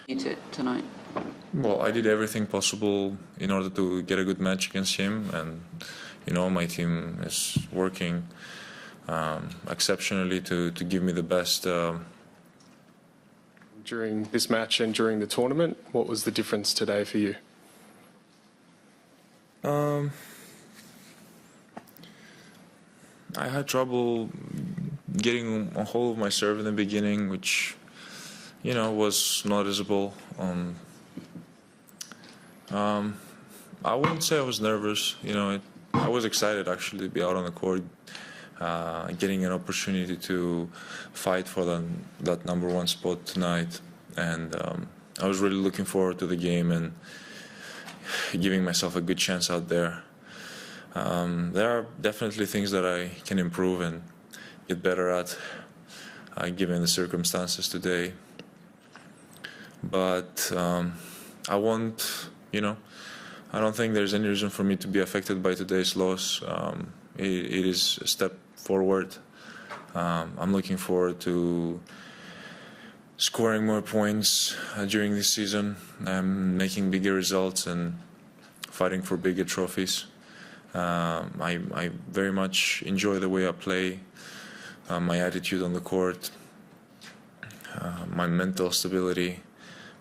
execute it tonight? Well, I did everything possible in order to get a good match against him, and my team is working exceptionally to give me the best. During this match and during the tournament, what was the difference today for you? I had trouble getting a hold of my serve in the beginning, which was noticeable. I wouldn't say I was nervous. I was excited actually to be out on the court, getting an opportunity to fight for that number one spot tonight, and I was really looking forward to the game and giving myself a good chance out there. There are definitely things that I can improve and get better at, given the circumstances today. But I won't, I don't think there's any reason for me to be affected by today's loss. It is a step forward. I'm looking forward to scoring more points during this season, making bigger results and fighting for bigger trophies. I very much enjoy the way I play, my attitude on the court, my mental stability,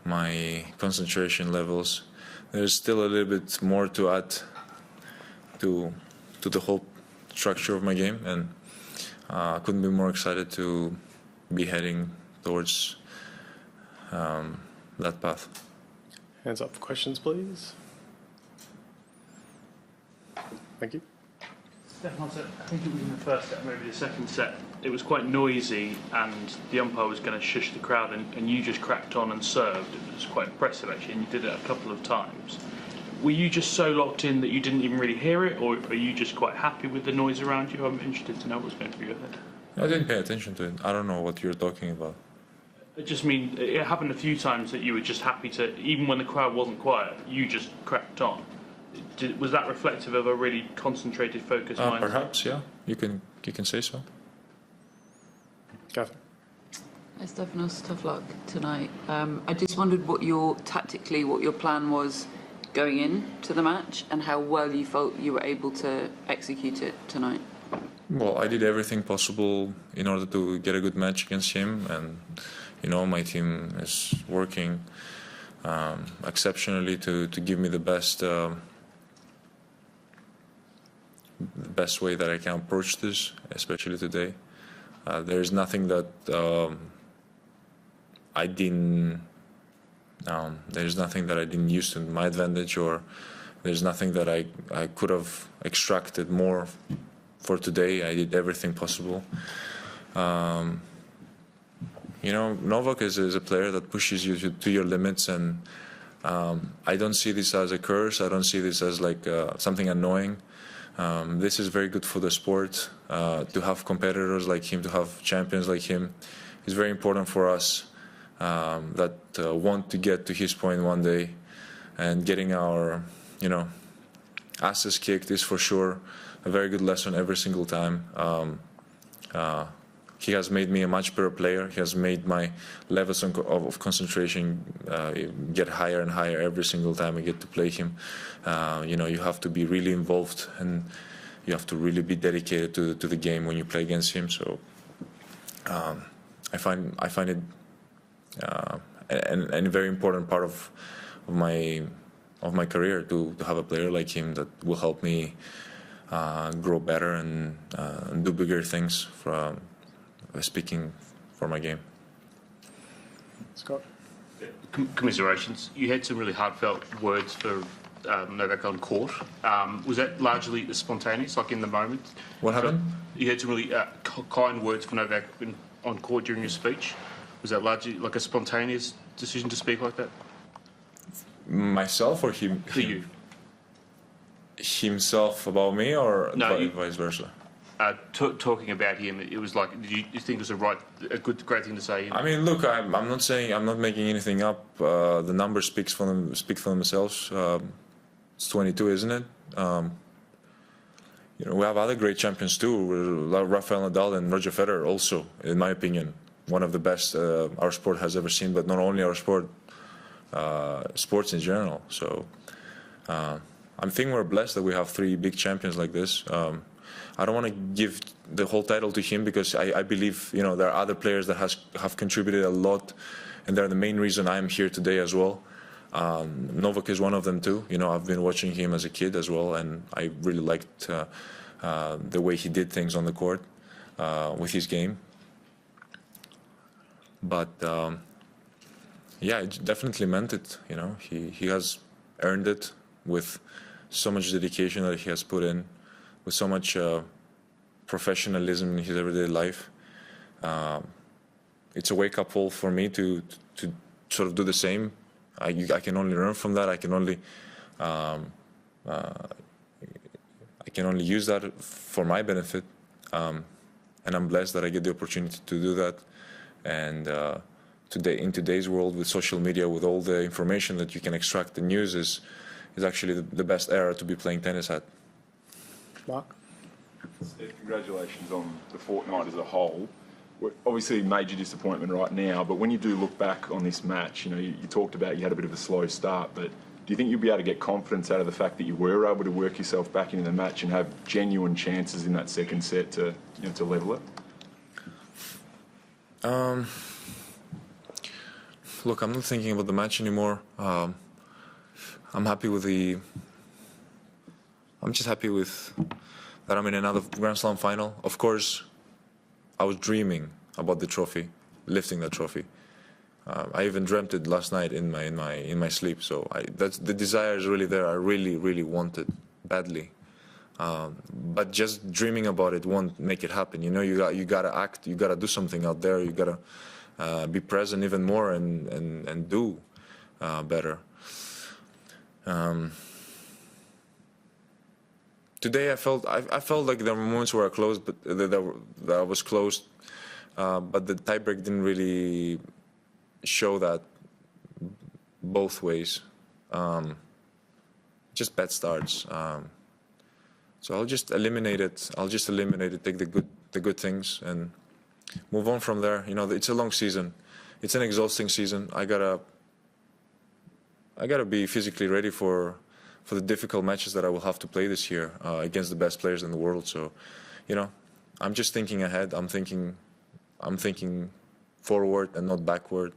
my concentration levels. There's still a little bit more to add to the whole structure of my game, and I couldn't be more excited to be heading towards that path. Hands up for questions, please. Thank you. Stefan, I think it was in the first set, maybe the second set, it was quite noisy and the umpire was going to shush the crowd, and you just cracked on and served. It was quite impressive actually, and you did it a couple of times. Were you just so locked in that you didn't even really hear it, or are you just quite happy with the noise around you? I'm interested to know what's going through your head. I didn't pay attention to it. I don't know what you're talking about. I just mean, it happened a few times that you were just happy to, even when the crowd wasn't quiet, you just cracked on. Was that reflective of a really concentrated, focused mindset? Perhaps, yeah. You can say so. Catherine. Hi, Stefanos. Tough luck tonight. I just wondered what your plan was going into the match and how well you felt you were able to execute it tonight. Well, I did everything possible in order to get a good match against him, and my team is working exceptionally to give me the best way that I can approach this, especially today. There's nothing that I didn't use to my advantage, or there's nothing that I could have extracted more for today. I did everything possible. Novak is a player that pushes you to your limits, and I don't see this as a curse. I don't see this as like something annoying. This is very good for the sport, to have competitors like him, to have champions like him. It's very important for us that want to get to his point one day, and getting our asses kicked is for sure a very good lesson every single time. He has made me a much better player. He has made my levels of concentration get higher and higher every single time I get to play him. You have to be really involved, and you have to really be dedicated to the game when you play against him. So I find it a very important part of my career to have a player like him that will help me grow better and do bigger things speaking for my game. Scott. Commiserations. You had some really heartfelt words for Novak on court. Was that largely spontaneous, like in the moment? What happened? You had some really kind words for Novak on court during your speech. Was that largely like a spontaneous decision to speak like that? Myself or him? To you. Himself about me, or no, vice versa? Talking about him, it was like, did you think it was great thing to say? I mean, look, I'm not making anything up. The numbers speak for themselves. It's 22, isn't it? We have other great champions too. Rafael Nadal and Roger Federer also, in my opinion, one of the best our sport has ever seen. But not only our sport, sports in general. So I think we're blessed that we have three big champions like this. I don't want to give the whole title to him because I believe there are other players that have contributed a lot, and they're the main reason I'm here today as well. Novak is one of them too. I've been watching him as a kid as well, and I really liked the way he did things on the court with his game. But yeah, it definitely meant it. He has earned it with so much dedication that he has put in, with so much professionalism in his everyday life. It's a wake-up call for me to sort of do the same. I can only learn from that. I can only use that for my benefit, and I'm blessed that I get the opportunity to do that. And in today's world with social media, with all the information that you can extract, the news is actually the best era to be playing tennis at. Mark? Steve, congratulations on the fortnight as a whole. Obviously, major disappointment right now, but when you do look back on this match, you talked about you had a bit of a slow start, but do you think you'll be able to get confidence out of the fact that you were able to work yourself back into the match and have genuine chances in that second set to level it? Look, I'm not thinking about the match anymore. I'm just happy with that I'm in another Grand Slam final. Of course, I was dreaming about the trophy, lifting that trophy. I even dreamt it last night in my sleep. So the desire is really there. I really, really want it badly. But just dreaming about it won't make it happen. You gotta act. You gotta do something out there. You gotta be present even more and do better. Today I felt like there were moments where I closed, but that I was close, but the tiebreak didn't really show that both ways. Just bad starts. So I'll just eliminate it. Take the good things and move on from there. It's a long season. It's an exhausting season. I gotta be physically ready for the difficult matches that I will have to play this year against the best players in the world. So, I'm just thinking ahead. I'm thinking forward and not backward.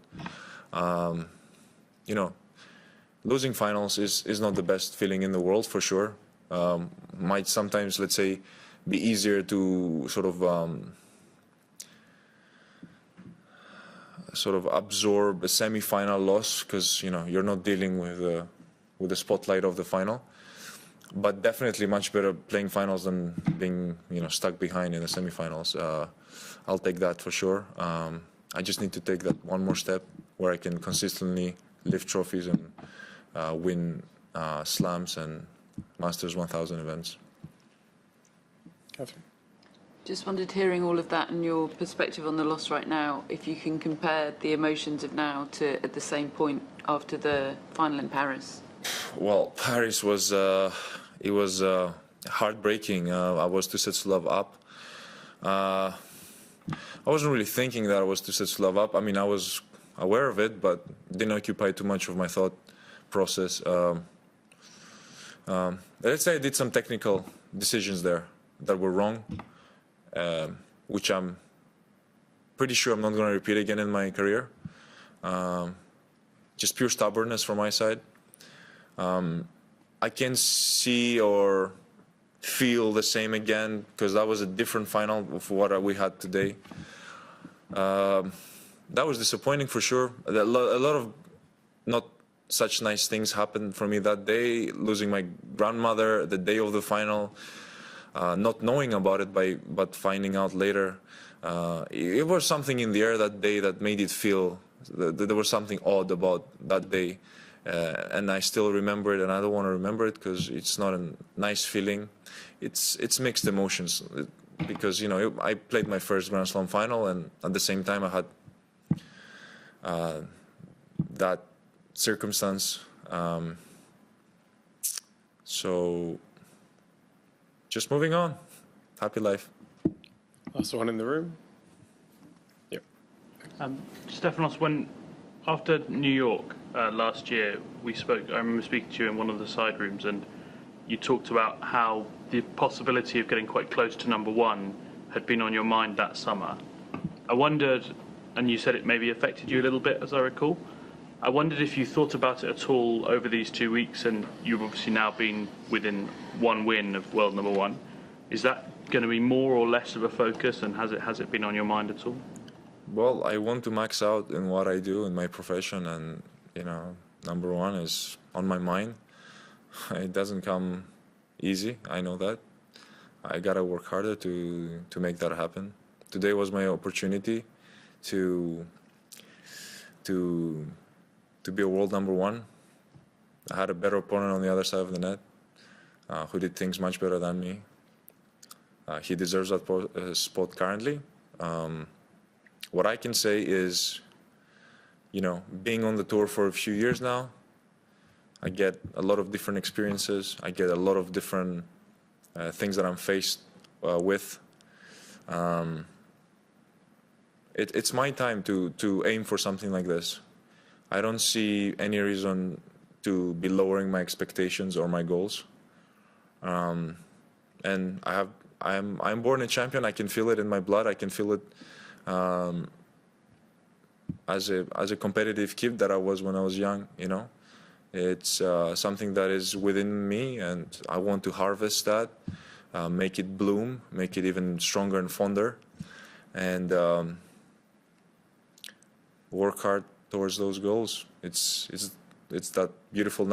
Losing finals is not the best feeling in the world for sure. Might sometimes, let's say, be easier to sort of absorb a semi-final loss because you're not dealing with the spotlight of the final. But definitely much better playing finals than being stuck behind in the semi-finals. I'll take that for sure. I just need to take that one more step where I can consistently lift trophies and win slams and Masters 1000 events. Catherine? Just wondered, hearing all of that and your perspective on the loss right now, if you can compare the emotions of now to at the same point after the final in Paris. Well, Paris was heartbreaking. I was 2 sets to love up. I wasn't really thinking that I was 2 sets to love up. I mean, I was aware of it, but didn't occupy too much of my thought process. Let's say I did some technical decisions there that were wrong, which I'm pretty sure I'm not going to repeat again in my career. Just pure stubbornness from my side. I can see or feel the same again because that was a different final of what we had today. That was disappointing for sure. A lot of not such nice things happened for me that day. Losing my grandmother the day of the final, not knowing about it but finding out later. It was something in the air that day that made it feel that there was something odd about that day. And I still remember it, and I don't want to remember it because it's not a nice feeling. It's mixed emotions because I played my first Grand Slam final, and at the same time I had that circumstance. So just moving on. Happy life. Last one in the room. Yep. Stefanos, after New York, last year, I remember speaking to you in one of the side rooms, and you talked about how the possibility of getting quite close to number one had been on your mind that summer. I wondered, and you said it maybe affected you a little bit, as I recall. I wondered if you thought about it at all over these 2 weeks, and you've obviously now been within one win of world number one. Is that going to be more or less of a focus, and has it been on your mind at all? Well, I want to max out in what I do in my profession, and number one is on my mind. It doesn't come easy, I know that. I gotta work harder to make that happen. Today was my opportunity to be a world number one. I had a better opponent on the other side of the net, who did things much better than me. He deserves that spot currently. What I can say is, being on the tour for a few years now, I get a lot of different experiences. I get a lot of different things that I'm faced with. It's my time to aim for something like this. I don't see any reason to be lowering my expectations or my goals. And I'm born a champion. I can feel it in my blood. I can feel it as a competitive kid that I was when I was young. It's something that is within me, and I want to harvest that, make it bloom, make it even stronger and fonder, and work hard towards those goals. It's that beautiful